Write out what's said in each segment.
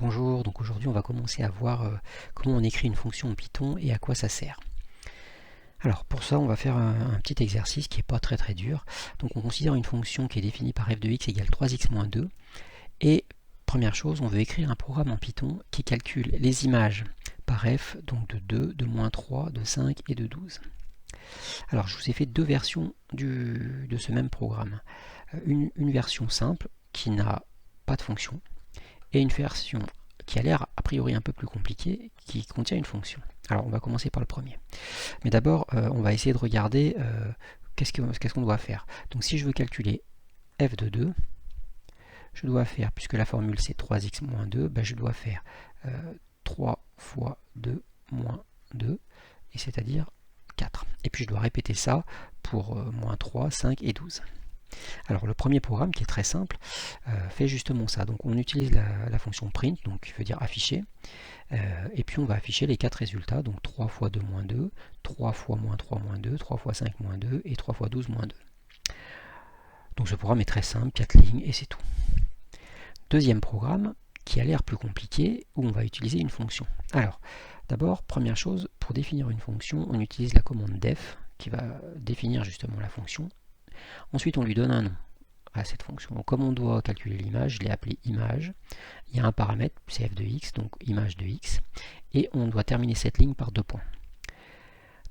Bonjour, donc aujourd'hui on va commencer à voir comment on écrit une fonction en Python et à quoi ça sert. Alors pour ça on va faire un petit exercice qui n'est pas très dur. Donc on considère une fonction qui est définie par f de x égale 3x moins 2 et première chose on veut écrire un programme en Python qui calcule les images par f, donc de 2, de moins 3, de 5 et de 12. Alors je vous ai fait deux versions de ce même programme. Une version simple qui n'a pas de fonction et une version qui a l'air a priori un peu plus compliquée, qui contient une fonction. Alors on va commencer par le premier. Mais d'abord, on va essayer de regarder qu'est-ce qu'on doit faire. Donc si je veux calculer f de 2, je dois faire, puisque la formule c'est 3x moins 2, ben je dois faire 3 fois 2 moins 2, et c'est-à-dire 4. Et puis je dois répéter ça pour moins 3, 5 et 12. Alors le premier programme qui est très simple fait justement ça. Donc on utilise la fonction print, donc qui veut dire afficher, et puis on va afficher les 4 résultats, donc 3 fois 2 moins 2, 3 fois moins 3 moins 2, 3 fois 5 moins 2 et 3 fois 12 moins 2. Donc ce programme est très simple, 4 lignes et c'est tout. Deuxième programme qui a l'air plus compliqué, où on va utiliser une fonction. Alors d'abord, première chose, pour définir une fonction, on utilise la commande def qui va définir justement la fonction. Ensuite, on lui donne un nom à cette fonction. Donc, comme on doit calculer l'image, je l'ai appelé image. Il y a un paramètre, c'est f de x, donc image de x. Et on doit terminer cette ligne par 2 points.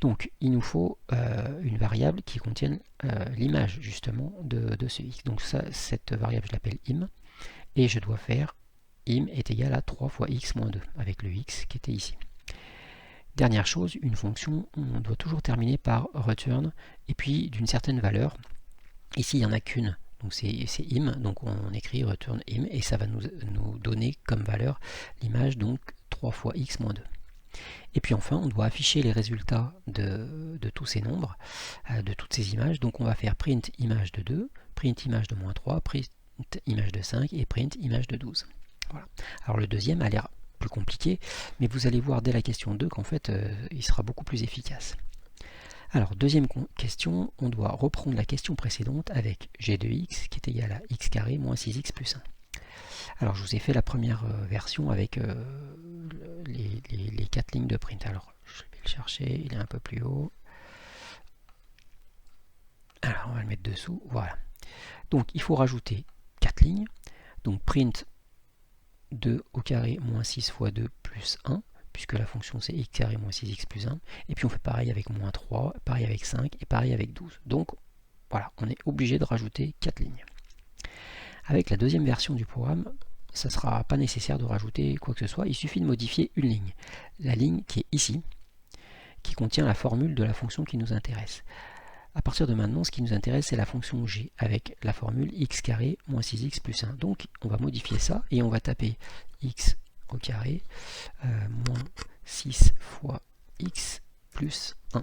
Donc, il nous faut une variable qui contienne l'image, justement, de ce x. Donc, cette variable, je l'appelle im. Et je dois faire im est égal à 3 fois x moins 2, avec le x qui était ici. Dernière chose, une fonction, on doit toujours terminer par return, et puis d'une certaine valeur. Ici, il n'y en a qu'une, donc c'est im, donc on écrit return im, et ça va nous donner comme valeur l'image, donc 3 fois x moins 2. Et puis enfin, on doit afficher les résultats de tous ces nombres, de toutes ces images, donc on va faire print image de 2, print image de moins 3, print image de 5, et print image de 12. Voilà. Alors le deuxième a l'air plus compliqué, mais vous allez voir dès la question 2 qu'en fait, il sera beaucoup plus efficace. Alors, deuxième question, on doit reprendre la question précédente avec g de x qui est égal à x carré moins 6x plus 1. Alors, je vous ai fait la première version avec les 4 lignes de print. Alors, je vais le chercher, il est un peu plus haut. Alors, on va le mettre dessous, voilà. Donc, il faut rajouter 4 lignes. Donc, print 2 au carré moins 6 fois 2 plus 1. Puisque la fonction c'est x carré moins 6x plus 1, et puis on fait pareil avec moins 3, pareil avec 5, et pareil avec 12. Donc voilà, on est obligé de rajouter 4 lignes. Avec la deuxième version du programme, ça ne sera pas nécessaire de rajouter quoi que ce soit, il suffit de modifier une ligne. La ligne qui est ici, qui contient la formule de la fonction qui nous intéresse. À partir de maintenant, ce qui nous intéresse, c'est la fonction g, avec la formule x carré moins 6x plus 1. Donc on va modifier ça, et on va taper x au carré moins 6 fois x plus 1.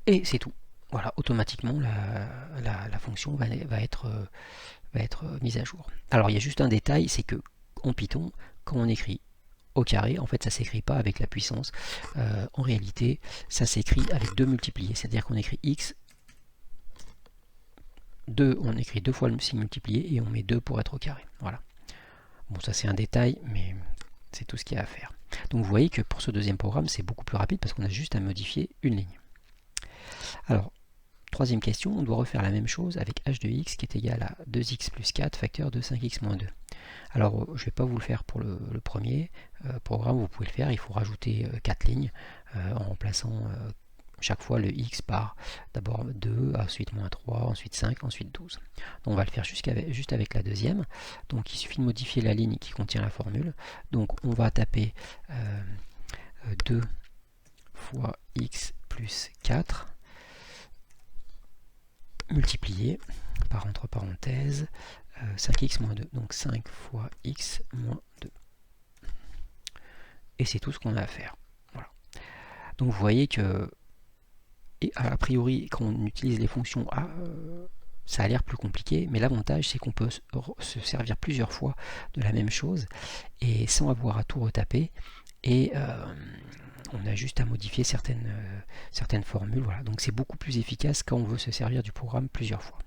Et c'est tout. Voilà, automatiquement la fonction va être mise à jour. Alors il y a juste un détail, c'est que en Python, quand on écrit au carré, en fait ça ne s'écrit pas avec la puissance. En réalité, ça s'écrit avec 2 multipliés, c'est-à-dire qu'on écrit x 2, on écrit 2 fois le signe multiplié et on met 2 pour être au carré. Voilà. Bon, ça c'est un détail, mais c'est tout ce qu'il y a à faire. Donc vous voyez que pour ce deuxième programme, c'est beaucoup plus rapide parce qu'on a juste à modifier une ligne. Alors, troisième question, on doit refaire la même chose avec h de x qui est égal à 2x plus 4 facteur de 5x moins 2. Alors, je ne vais pas vous le faire pour le premier programme, vous pouvez le faire, il faut rajouter 4 lignes en remplaçant chaque fois le x par d'abord 2, ensuite moins 3, ensuite 5, ensuite 12. Donc on va le faire juste avec la deuxième. Donc il suffit de modifier la ligne qui contient la formule. Donc on va taper 2 fois x plus 4 multiplié par entre parenthèses 5x moins 2. Donc 5 fois x moins 2. Et c'est tout ce qu'on a à faire. Voilà. Donc vous voyez que et a priori, quand on utilise les fonctions A, ça a l'air plus compliqué, mais l'avantage c'est qu'on peut se servir plusieurs fois de la même chose et sans avoir à tout retaper. Et on a juste à modifier certaines formules. Voilà. Donc c'est beaucoup plus efficace quand on veut se servir du programme plusieurs fois.